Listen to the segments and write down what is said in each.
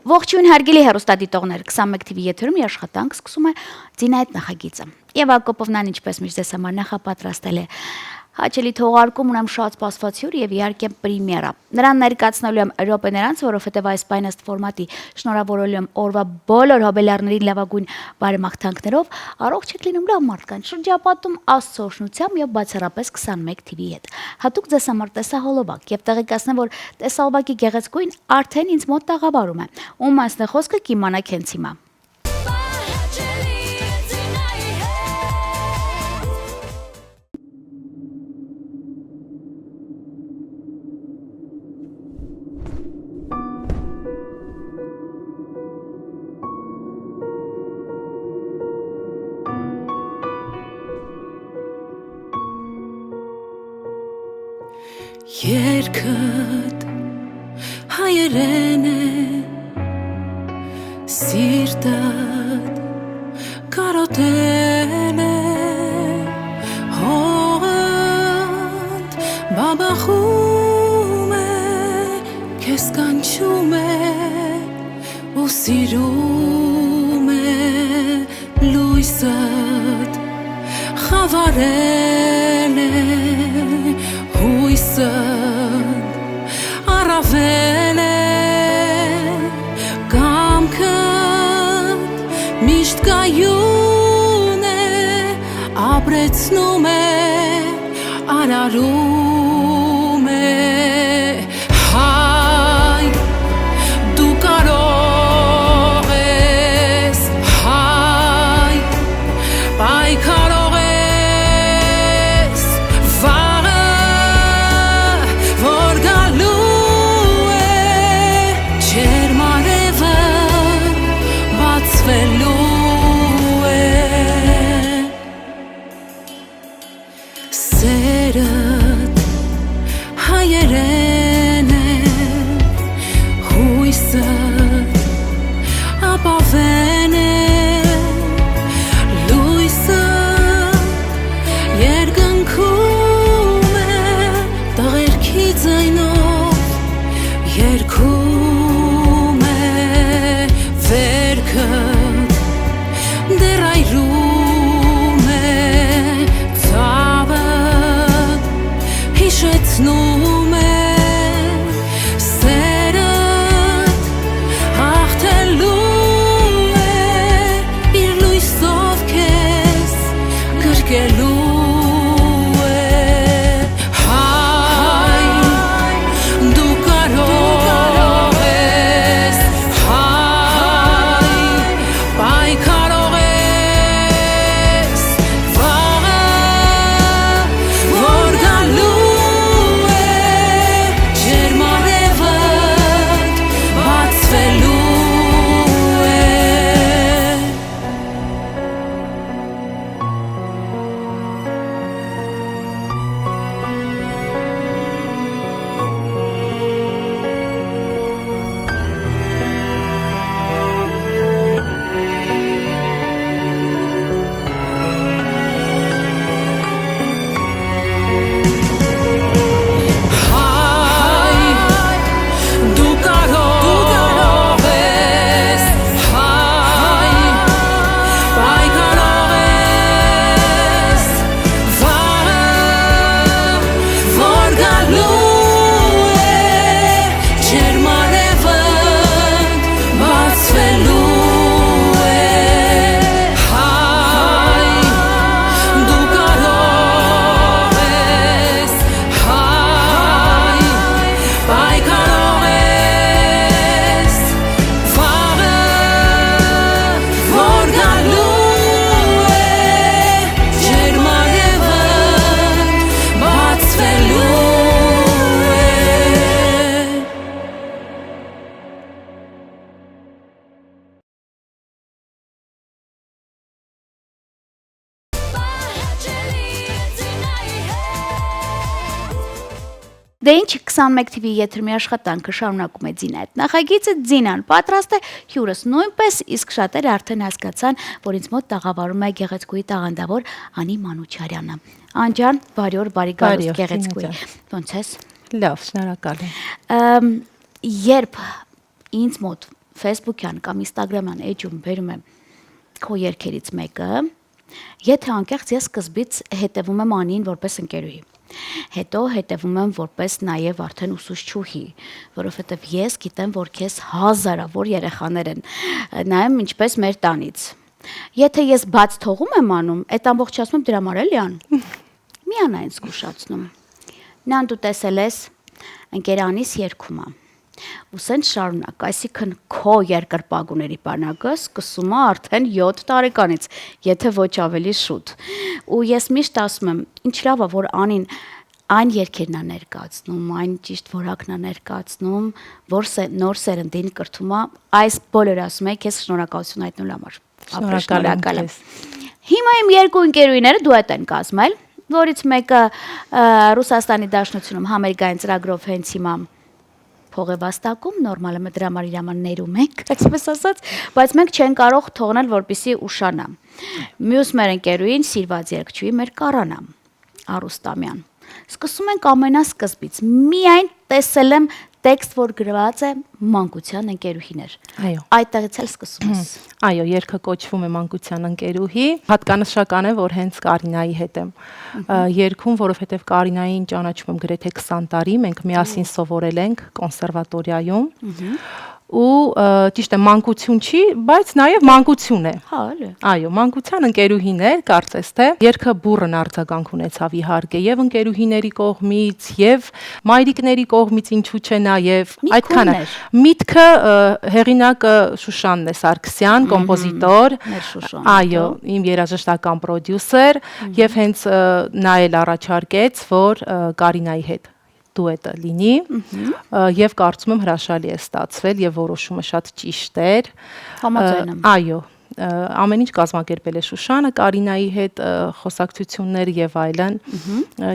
Ողջույն հարգելի հեռուստադիտողներ, 21 TV եթերում աշխատանք սկսում է Ձինայդ նախագիծը։ Եվ Ակոպովնան ինչպես միշտ ձեզ համար նախապատրաստել է հաճելի թողարկում, ունեմ շատ սպասված հյուր եւ իհարկե պրեմիերա։ Նրան ներկայացնելու եմ րոպե նրանց, որովհետեւ այս պայնաստ ֆորմատի շնորհավորելու եմ օրվա բոլոր հոբելյարների լավագույն բարեմաղթանքներով, առողջ եք լինում լավ մարդկանց, շրջապատում Աստծո օրհնությամբ եւ բացառապես 21 TV-ի հետ։ Հատուկ ձեզ համար տեսահոլովակ եւ տեղեկացնեմ, որ տեսահոլովակի գեղեցկույն արդեն ինձ մոտ տաղավարում է։ Ում մասն է խոսքը կիմանաք հենց հիմա։ Երկդ հայերեն է, սիրտդ կարոտել է, հողդ բաբախում է, կեզ կանչում է, ու սիրում է, լույսդ խավարել է, հույսդ առավել է, կամքդ միշտ կայուն է, ապրեցնում է, արարում է, հայ, դու կարող ես, հայ, պայքարող Սերդ հայերեն է, հույսդ ապավեն է, լույսդ երկնքում է, տղերքի ձայնով երգում է, վերքդ դեռ այրում է, հիշեցնում է, սերդ հաղթելու է, իր լույսով քեզ գրկելու է, հայ, դու կարող ես, հայ, պայքարող ես, վաղը, որ գալու Դե ինչ 21 TV եթերում աշխատանքը շարունակում է Ձինայդ նախագիծը, Ձինան պատրաստ է, հյուրս նույնպես, իսկ շատերը արդեն հասկացան, որ ինձ մոտ տաղավարում է գեղեցկուի տաղանդավոր Անի Մանուչարյանը։ Անջան, բարի օր, բարի գալուստ գեղեցկուի։ Ոնց ես։ Լավ, շնորհակալ եմ։ Երբ ինձ մոտ Facebook-յան կամ Instagram-յան էջում բերում եմ քո երգերից մեկը, եթե անկեղծ ես սկզբից հետևում եմ Անին որպես ընկերուհի։ Հետո հետևում եմ որպես նաև արդեն ուսուցչուհի, որովհետև ես գիտեմ, որ քեզ հազարավոր երեխաներ են նայում ինչպես մեր տանից։ Եթե ես բաց թողում եմ անում, այդ ամբողջը ասում եմ դրա համար էլի ան։ Միան այն զգուշացնում։ Նան դու տեսել ես ընկերանիս երգում է։ Ու սենց շարունակ, այսինքն քո երկրպագուների բանակը սկսում է արդեն 7 տարեկանից, եթե ոչ ավելի շուտ։ Ու ես միշտ ասում եմ, ինչ լավ է, որ Անին այն երգերն է ներկայացնում, այն ճիշտ որակն է ներկայացնում, որ նոր սերնդին կրթում է, այս բոլորը ասում եմ, քեզ շնորհակալություն հայտնելու համար։ Շնորհակալ եմ։ Հիմա իմ երկու ընկերուհիները դուետ են կազմել, որից մեկը Ռուսաստանի Դաշնությունում համերգային ծրագրով հենց հիմա փող է վաստակում, նորմալը մը դրա համար իր համար ներում ենք, այսպես ասած, բայց մենք չենք կարող թողնել, որպեսզի ուշանա։ Մյուս մեր ընկերուհին սիրված երգչուհի մեր Կարանա Արուստամյան։ Սկսում ենք ամենասկզբից։ Միայն տեսել եմ տեքստ, որ գրված է մանկության ընկերուհիներ։ Այո։ Այդտեղից էլ սկսում ես։ Այո, երգը կոչվում է մանկության ընկերուհի։ Հատկանշական է, որ հենց Կարինայի հետ եմ երգում, որովհետև Կարինային ճանաչում եմ գրեթե 20 տարի, մենք միասին սովորել ենք կոնսերվատորիայում։ Ու ճիշտ է մանկություն չի, բայց նաև մանկություն է։ Հա, էլի։ Այո, մանկության ընկերուհիներ, կարծես թե երգը բուրըն արձագանք ունեցավ իհարկե եւ ընկերուհիների կողմից եւ մայրիկների կողմից, ինչու՞ չէ նաև այդքանը։ Միտքը հեղինակը Շուշանն է Սարգսյան, կոմպոզիտոր։ Այո, իմ երաժշտական պրոդյուսեր եւ հենց նա էլ առաջարկեց, որ Կարինայի հետ դուետը լինի եւ կարծում եմ հրաշալի է ստացվել եւ որոշումը շատ ճիշտ էր։ Համաձայն եմ։ Այո, ամեն ինչ կազմակերպել է Շուշանը, Կարինայի հետ խոսակցություններ եւ այլն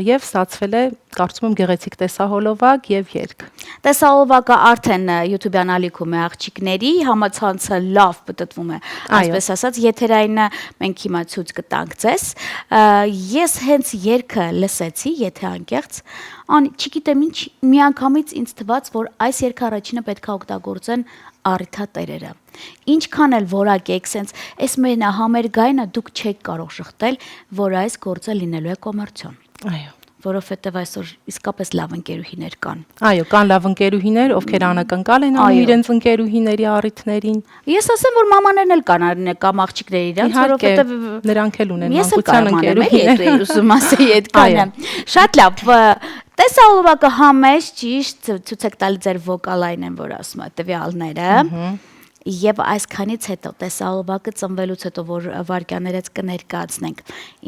եւ ստացվել է կարծում եմ գեղեցիկ տեսահոլովակ եւ երգ։ Տեսահոլովակը արդեն YouTube-յան ալիքում է աղջիկների, համացանցը լավ պատտվում է, այսպես ասած, եթերային մենք հիմա ցույց կտանք ձեզ։ Ես հենց երգը լսեցի, եթե անկեղծ, չգիտեմ ինչ, միանգամից ինձ թվաց, որ այս երգը առաջինը պետք է օգտագործեն առիթատերերը։ Ինչքան էլ որակ եք, սենց այս մենա համերգայինը դուք չեք կարող շղթել, որ այս գործը լինելու է կոմերցիոն։ Այո։ Որովհետև այսօր իսկապես լավ ընկերուհիներ կան։ Այո, կան լավ ընկերուհիներ, ովքեր անակնկալ են անում իրենց ընկերուհիների առիթներին։ Ես ասեմ, որ մամաներն էլ կան կամ աղջիկներ իրանց, որովհետև նրանք էլ ունեն մանկության ընկերուհիներ։ Ես ուզում ասեի այդքանը։ Շատ լավ։ Տեսահոլովակը համեստ ճիշտ ցույց եք տալի ձեր վոկալային են, որ ասում է տվյալները։ Եվ այսքանից հետո տեսահոլովակը ծնվելուց հետո որ վարքյաներից կներկայացնենք,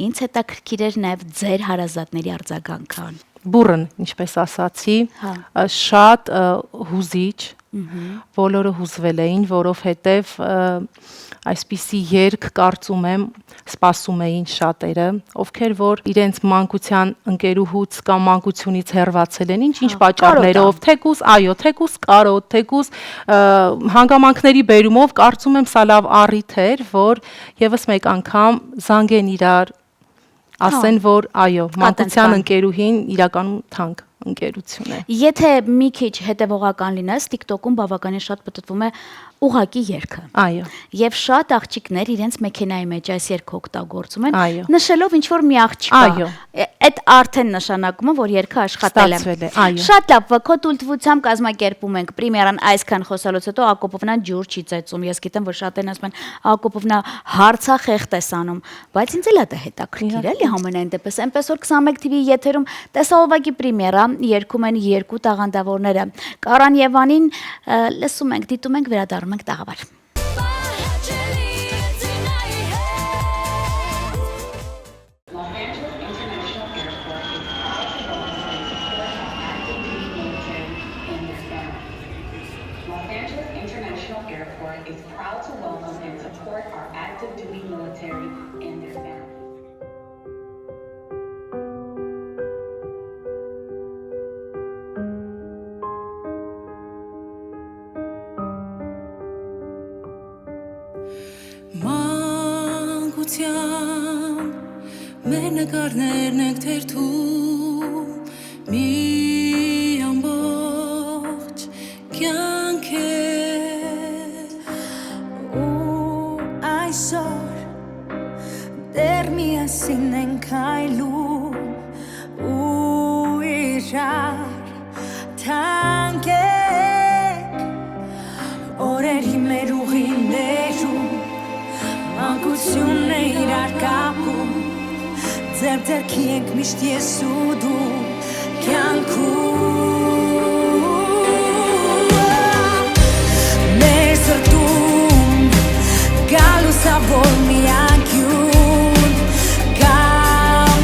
ինձ հետաքրքիր էր նաև ձեր հարազատների արձագանքը։ Բուրըն, ինչպես ասացի, շատ հուզիչ, բոլորը հուզվել էին, որովհետև այսպիսի երգ կարծում եմ սպասում էին շատերը, ովքեր որ իրենց մանկության ընկերուհուց կամ մանկությունից հեռացել են, ինչ պատճառներով, թեկուզ, այո, թեկուզ կարոտ, թեկուզ հանգամանքների բերումով, կարծում եմ սա լավ առիթ էր, որ եւս մեկ անգամ զանգեն իրար, ասեն, որ այո, մանկության ընկերուհին իրականում թանկ ընկերություն է։ Եթե մի քիչ հետևողական լինես, TikTok-ում բավականին շատ պատտվում է ուղակի երգը։ Այո։ Եվ շատ աղջիկներ իրենց մեքենայի մեջ այս երգը օգտագործում են, Այո։ նշելով ինչ որ մի աղջիկա։ Այո։ Այդ արդեն նշանակում է, որ երգը աշխատել է։ Ստացվել է, այո։ Շատ լավ, քո տուլտվությամբ կազմակերպում ենք պրեմիերան այսքան խոսալուց հետո Ակոպովնան ջուր չի ծեծում։ Ես գիտեմ, որ շատերն ասում են Ակոպովնա հարցախեղտ է սանում, բայց ինձ էլ է դա հետաքրքիր էլի համենայն դեպս։ Այնպես որ 21 TV եթերում տեսահոլովակի պրեմիերա երգում են երկու տաղանդավորները։ Կարան եւ Անին լսում ենք, դիտում ենք, վերադառնում ենք տաղավար։ Մեր նկարներն ենք թերթում մի ամբողջ կյանք է միասին ենք այլում ու իրար թանկ ենք օրերի մեր ուղիներում մանկությունն է իրար կապում ձեռքի ենք միշտ ես ու դու կյանքում մեր սրտում գալուսա որ միակյուն կա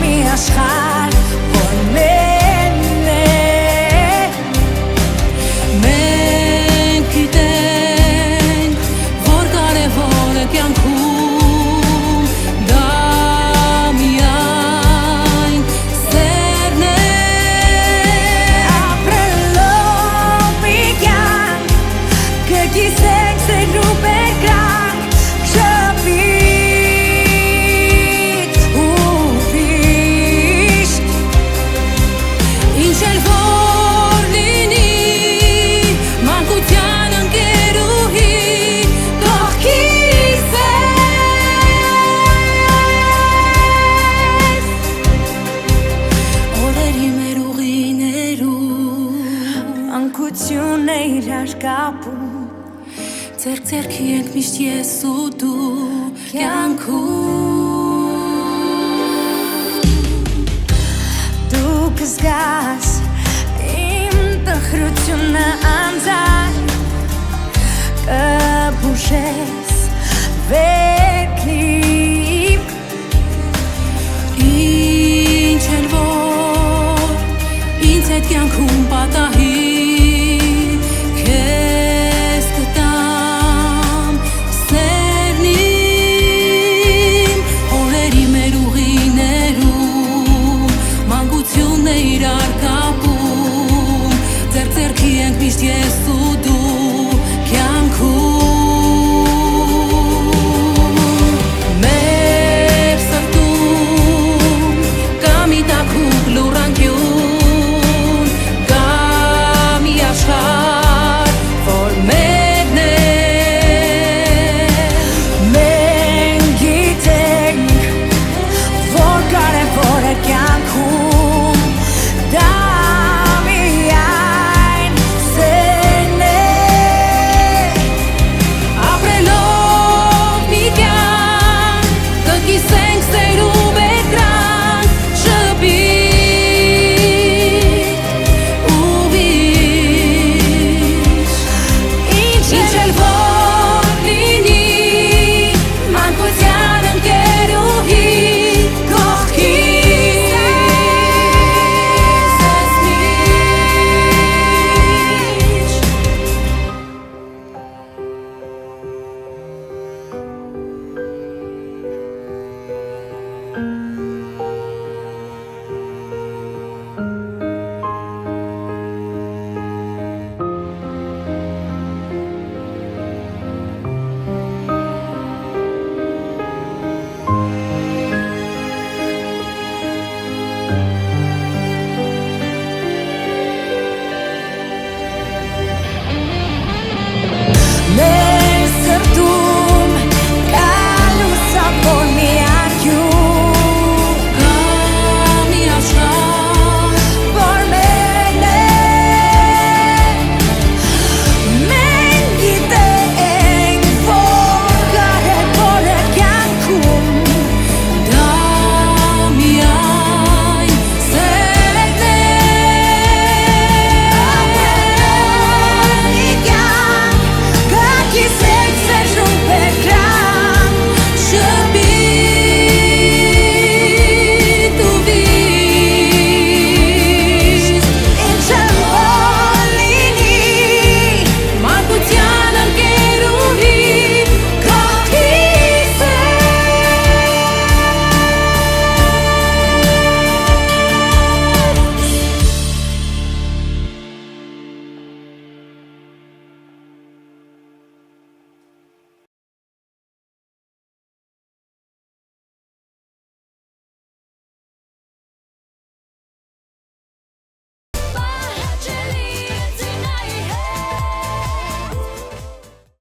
մի աշխարհ որ մենն է մենք գիտենք որ կարևոր է կյանքում դա միայն սերն է ապրելով մի կյանք կգիսենք սերու բերկրանք շփիտ ու վիշտ ինչ էլ որ լինի մանկության ընկերուհի կողքիս ես օրերի մեր ուղիներում մանկությունն է իրար կապում ձեռքի ենք միշտ ես ու դու կյանքում դու կզգաս իմ տխրությունը անձայն կբուժես վերքիմ ինչ էլ որ ինձ հետ կյանքում պատահի քեզ կտամ սերնիմ օրերի մեր ուղիներում մանկությունն է իրար կապում ձեռքի ենք միշտ ես ու դու կյանքում մեր սրտում կա մի տաքուկ լուռանկյուն կա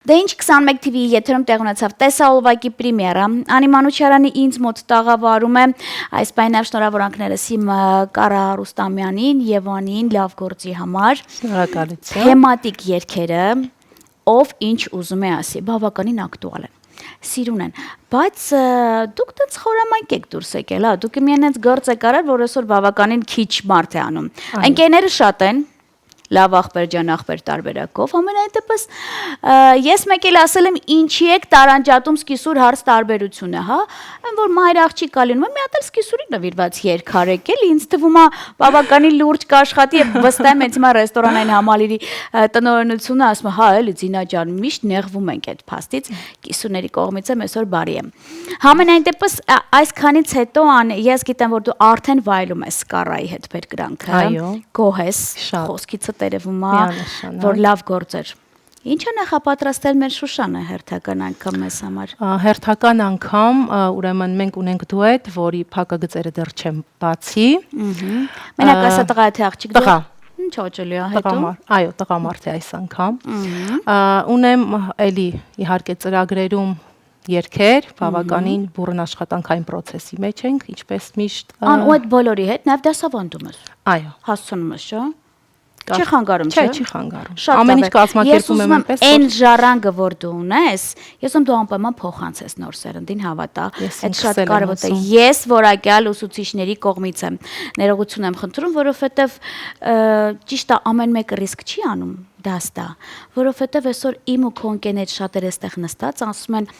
Դե ինչ 21 TV-ի եթերում տեղ ունեցավ տեսահոլովակի պրեմիերա։ Անի Մանուչարյանի ինձ մոտ տաղավարում է այս պայնավ շնորհավորանքներս իմ Կարա Ռուստամյանին, Եվանին լավ գործի համար։ Շնորհակալություն։ Թեմատիկ երգերը, ով ինչ ուզում է ասի, բավականին ակտուալ են։ Սիրուն են, բայց դուք դից խորամանկ եք դուրս եկել, հա, դուք միայն այնց գործ եք արել, որ այսօր բավականին քիչ մարդ է անում։ Ընկերները շատ են, լավ ախպեր ջան ախպեր տարբերակով, ամենայն դեպս ես մեկ էլ ասել եմ ինչի եք տարանջատում սկիսուր հարց տարբերությունը, հա, այն որ մայր աղջիկ ալինում է, մի հատ էլ սկիսուրի նվիրված երգ արեք էլի, ինձ թվում է բավականին լուրջ կաշխատի եւ վստահ եմ հենց հիմա ռեստորանային համալիրի տնօրենությունը ասում է, հա էլի Ձինա ջան, միշտ նեղվում ենք այդ փաստից, կիսուների կողմից եմ այսօր բարի եմ։ Համենայն դեպս այսքանից հետո ես գիտեմ որ դու արդեն վայելում ես Կարայի հետ բերկրանքը, գոհ ես, խոսքից տերևում է, որ լավ գործեր։ Ինչ է նախապատրաստել մեր Շուշանը հերթական անգամ մեզ համար։ Հերթական անգամ, ուրեմն մենք ունենք դուետ, որի փակագծերը դեռ չեմ բացի։ Մենակ ասա տղա թե աղջիկ տղա։ Ինչ օջելի է հետո։ Այո, տղամարդ է այս անգամ։ Ունեմ էլի իհարկե ծրագրերում երգեր, բավականին բուրըն աշխատանքային process-ի մեջ ենք, ինչպես միշտ։ Ու այդ բոլորի հետ նաև դասավանդում ես։ Այո, Հասցնում ես, չէ՞։ Չի խանգարում, չէ։ Չի խանգարում։ Ամեն ինչ կազմակերպում եմ այնպես, որ այն ժառանգը, որ դու ունես, ես ում դու անպայման փոխանցես նոր սերնդին, հավատա, այդ շատ կարևոր է։ Ես որակյալ ուսուցիչների կողմից եմ ներողություն եմ խնդրում, որովհետև ճիշտ է, ամեն մեկը ռիսկ չի անում, դաստա, որովհետև այսօր իմ ու քո ընկերներ շատերը այստեղ նստած ասում են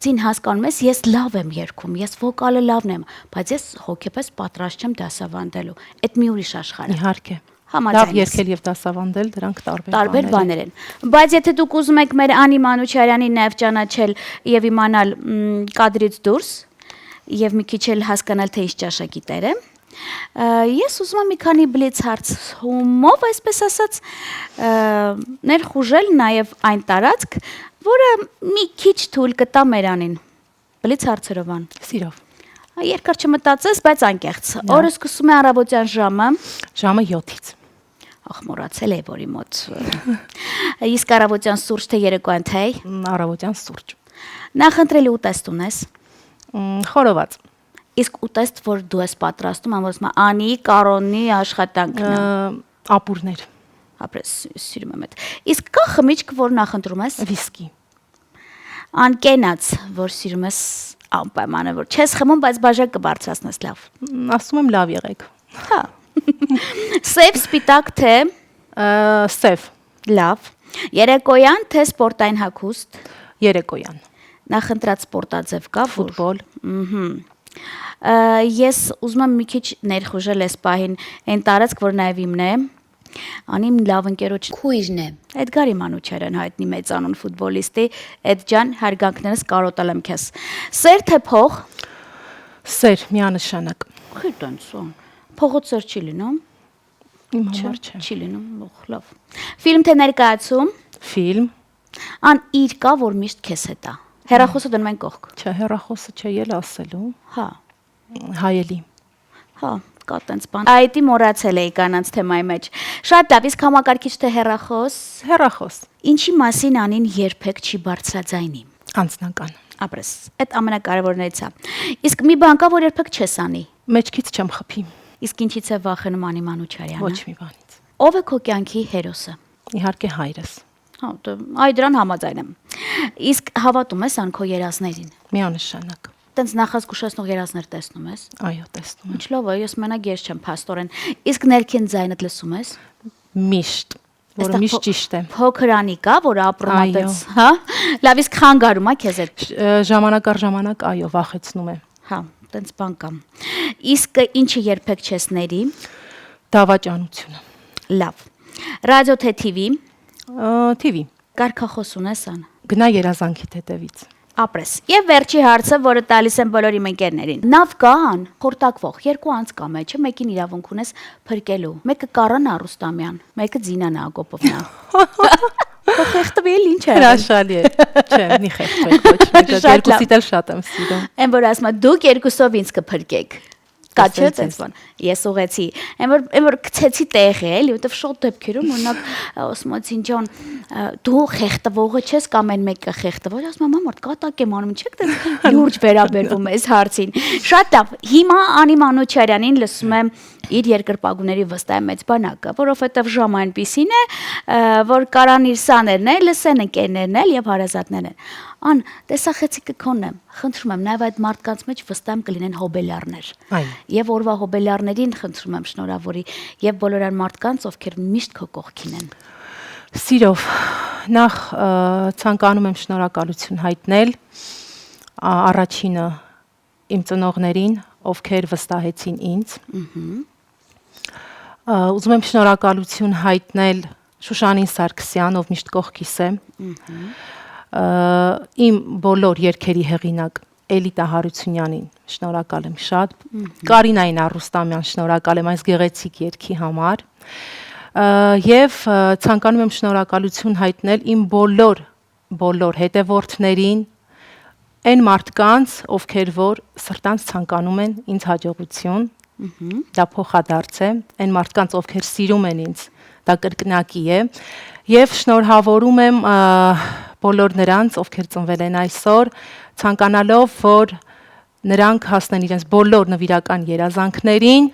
Ձին հասկանում ես, ես լավ եմ երգում, ես վոկալը լավն եմ, բայց ես հոգեպես պատրաստ չեմ դասավանդելու։ Այդ մի ուրիշ աշխարհ է։ Իհարկե։ Լավ երգել եւ դասավանդել դրանք տարբեր բաներ են։ Բայց եթե դուք ուզում եք մեր Անի Մանուչարյանին նաև ճանաչել եւ իմանալ կադրից դուրս եւ մի քիչ էլ հասկանալ թե ինչ ճաշակիտեր է, ես ուզում եմ մի քանի բլից հարցումով, այսպես ասած, ներխուժել նաև այն տարածք, որը մի քիչ թույլ կտա մեր Անին։ Բլից հարցերով ան։ Սիրով։ Երկար չմտածես, բայց անկեղծ։ Օրը սկսում է առավոտյան ժամը։ Ժամը 7-ից։ Ախ, մոռացել էի, որի մոտ։ Իսկ առավոտյան սուրճ թե երեկոյան թեյ։ Առավոտյան սուրճ։ Նախընտրելի ուտեստ ունես։ Խորոված։ Իսկ ուտեստ, որ դու ես պատրաստում, ամոզում է Անի Կարոնի աշխատանքն է։ Ապուրներ։ Ապրես սիրում եմ այդ։ Իսկ կա խմիչք, որ նախընտրում ես։ Վիսկի։ Անկենաց, որ սիրում ես անպայմանը, որ չես խմում, բայց բաժակ կբարձրացնես լավ։ Ասում եմ լավ եղեք։ Հա։ Սև սպիտակ թե սև։ Լավ։ Երեկոյան թե սպորտային հագուստ։ Երեկոյան։ Նախընտրած սպորտաձև կա ֆուտբոլ։ Ես ուզում եմ մի քիչ ներխուժել այս պահին այն տարածք, որ նաև իմն է։ Անիմ լավ ընկերոջ քույրն է։ Էդգարի Մանուչարյան հայտնի մեծանուն ֆուտբոլիստի, այդ ջան հարգանքներս կարոտալ եմ քեզ։ Սեր թե փող։ Սեր, միանշանակ։ Խիտանցոն։ Փողոց սեր չի լինում։ Իմ համար չէ։ Չի լինում, լավ։ Ֆիլմ թե ներկայացում։ Ֆիլմ։ Ան իր կա, որ միշտ քեզ հետ է։ Հեռախոսը դնում են կողք։ Չէ, հեռախոսը չէ, ել ասելու։ Հա։ Հայելի։ Հա, կա տենց բան։ Այդի մոռացել էի կանանց թեմայի մեջ։ Շատ լավ, իսկ համակարգիչ թե հեռախոս։ Հեռախոս։ Ինչի մասին Անին երբեք չի բարձրաձայնի։ Անձնական։ Ապրես, այդ ամենակարևորներից է։ Իսկ մի բան կա, որ երբեք չես անի։ Մեջքից չեմ խփի։ Իսկ ինչից է վախենում Անի Մանուչարյանը։ Ոչ մի բանից։ Ով է քո կյանքի հերոսը։ Իհարկե հայրս։ Հա, այ դրան համաձայն եմ։ Իսկ հավատում ես ան քո երազներին։ Միանշանակ։ Տենց նախազգուշացնող երազներ տեսնում ես։ Այո, տեսնում եմ։ Ինչ լավ է, ես մենակ ես չեմ փաստորեն։ Իսկ ներքին ձայնդ լսում ես։ Միշտ, որը միշտ ճիշտ է։ Փոքրանի կա, որ ապրում է տենց, հա։ Լավ, իսկ խանգարում է քեզ այդ։ Ժամանակ առ ժամանակ, այո, վախեցնում է։ Հա, տենց բան կա։ Իսկ ինչը երբեք չես ների։ Դավաճանությունը։ Լավ։ Ռադիո թե TV։ TV։ Կարգախոս ունես ան։ Գնա երազանքի հետևից։ Ապրես։ Եվ վերջի հարցը, որը տալիս եմ բոլոր իմ ընկերներին։ Նավ կան, խորտակվող, երկու անց կա մեջը, մեկին իրավունք ունես փրկելու։ Մեկը Կարան Արուստամյան, մեկը Ձինան Ակոպովնա։ Խեղտվել ինչ է։ Հրաշալի է։ Չէ, մի խեղտվեք ոչ մեկը, երկուսիդ էլ շատ եմ սիրում։ Այն որ ասում եմ, դուք երկուսով ինձ կփրկեք։ Կա չէ այդպես բան։ Ես ուղեցի։ Այն որ գցեցի տեղի էլի, որտեվ շոտ դեպքերում օրինակ ասում են ջան, դու խեղտվողը չես կամ այն մեկը խեղտվող, ասում եմ մամարդ կատակ եմ անում, չեք դες լուրջ վերաբերվում այս հարցին։ Շատ լավ։ Հիմա Անի Մանուչարյանին լսում եմ իր երկրպագուների վստահ մեծ բանակը, որովհետև ժամը այնպեսին է, որ կարան իր սաներն էլ լսեն ընկերներն էլ եւ հարազատներն են։ Ան, տեսախեցիկը քոնն եմ, խնդրում եմ, նաև այդ մարդկանց մեջ վստահ կլինեն հոբելյարներ։ Եվ օրվա հոբելյարներին խնդրում եմ շնորհավորի եւ բոլոր այն մարդկանց, ովքեր միշտ քո կողքին են։ Սիրով, նախ ցանկանում եմ շնորհակալություն հայտնել առաջինը իմ ծնողներին, ովքեր վստահեցին ինձ։ Ուզում եմ շնորհակալություն հայտնել Շուշանին Սարգսյան, ով միշտ կողքիս է։ Իմ բոլոր երգերի հեղինակ Էլիտա Հարությունյանին շնորհակալ եմ շատ։ Կարինային Արուստամյան շնորհակալ եմ այս գեղեցիկ երգի համար։ Եվ ցանկանում եմ շնորհակալություն հայտնել իմ բոլոր հետևորդներին, այն մարդկանց, ովքեր որ սրտանց ցանկանում են ինձ հաջողություն, դա փոխադարձ է, այն մարդկանց, ովքեր սիրում են ինձ, դա կրկնակի է, եւ շնորհավորում եմ բոլոր նրանց, ովքեր ծնվել են այսօր, ցանկանալով, որ նրանք հասնեն իրենց բոլոր նվիրական երազանքներին,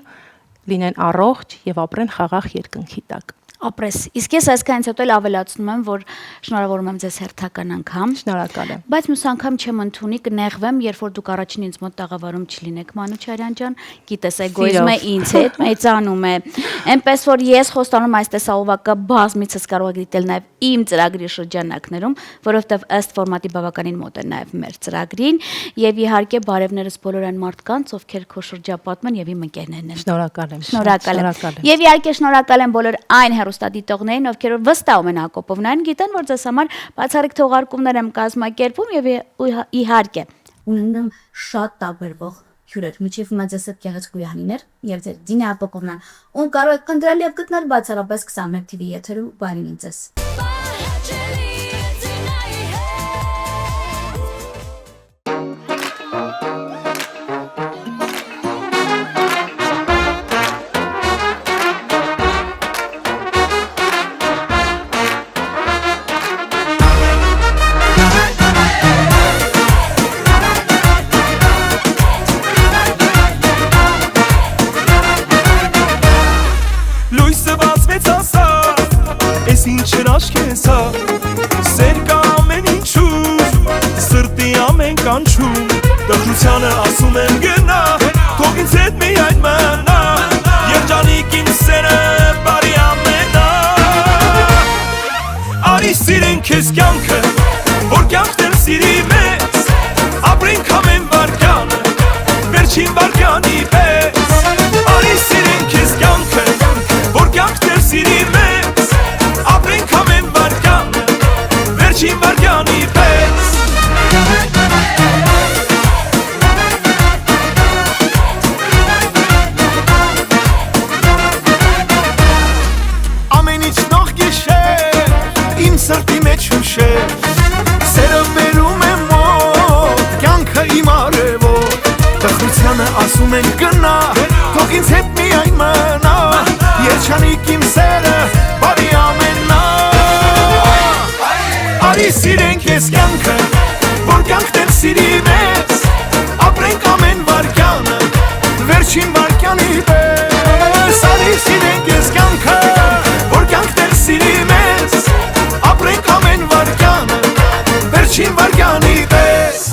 լինեն առողջ եւ ապրեն խաղաղ երկնքի տակ։ Ապրես։ Իսկ ես այսքանից հետո էլ ավելացնում եմ, որ շնորհավորում եմ ձեզ հերթական անգամ։ Շնորհակալ եմ։ Բայց մյուս անգամ չեմ ընդունի, կնեղվեմ, երբ որ դուք առաջին ինձ մոտ տաղավարում չլինեք, Մանուչարյան ջան, գիտես, էգոիզմը ինձ հետ մեծանում է։ Էնպես որ ես խոստանում այս տեսահոլովակը բազմիցս կարող եք դիտել նաև իմ ծրագրի շրջանակներում, որովհետև ըստ ֆորմատի բավականին մոտ է նաև մեր ծրագրին, եւ իհարկե բարևներս բոլոր այն մարդկանց, ովքեր քո շրջապատում են եւ իմ ընկերներն են։ Շնորհակալ եմ։ Շնորհակալ եմ։ Եվ իհարկե շնորհակալ եմ բոլոր այն հեռուստադիտողներին, ովքեր վստահում են Հակոբովնային, գիտեն, որ ձեզ համար բացառիկ թողարկումներ եմ կազմակերպում եւ իհարկե ունեմ շատ տարբերվող հյուրեր, միջև մեծս գեղեցիկ Յանիներ եւ ձեր Դինա Հակոբովնան, ում կարող եք կընտրել եւ գտնել բացառապես 21 TV եթերում բարին ինձ։ Դրդությանը ասում եմ գնա, թող ինձ հետ միայն մնա, երջանիկ իմ սերը բարի ամենա։ Արի սիրենք քեզ կյանքը, որ կյանքն էլ սիրի մեզ, ապրենք ամեն վարկանը, վերջին վարկանի պես։ Արի սիրենք քեզ կյանքը, որ կյանքն էլ սիրի մեզ, ապրենք ամեն վարկանը, վերջին վարկանի պես։ Սրտի մեջ հուշեր, սերը վերում է մոտ, կյանքը իմ արևոտ, տխրությանը ասում են գնա, թող ինձ հետ միայն մնա, երջանիկ իմ սերը բարի ամենա։ Արի սիրենք ես կյանքը, որ կյանքն էլ սիրի մեզ, ապրենք ամեն վարկանը, վերջին վարկանի պես։ Արի սիրենք ես կյանքը, որ կյանքն էլ սիրի մեզ, ապրենք ամեն վարկանը, վերջին վարկանի պես։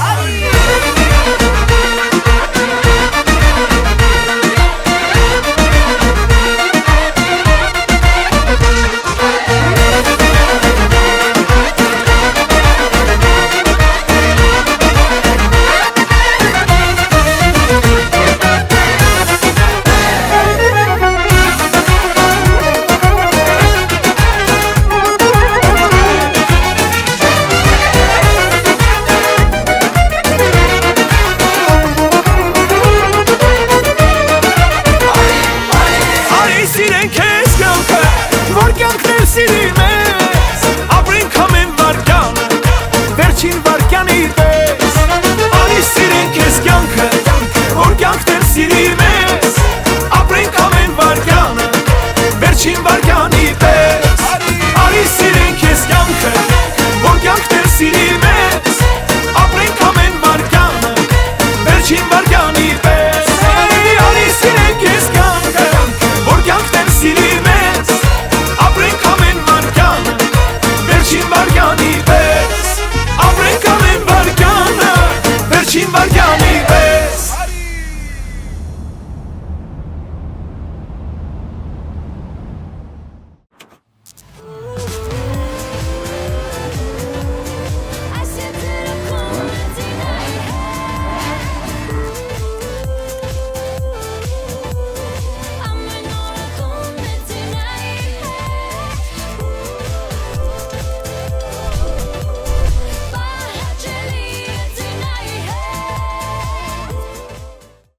Արի սիրենք ես կյանքը, որ կյանքն էլ սիրի մեզ, վերջին վարկյանի պես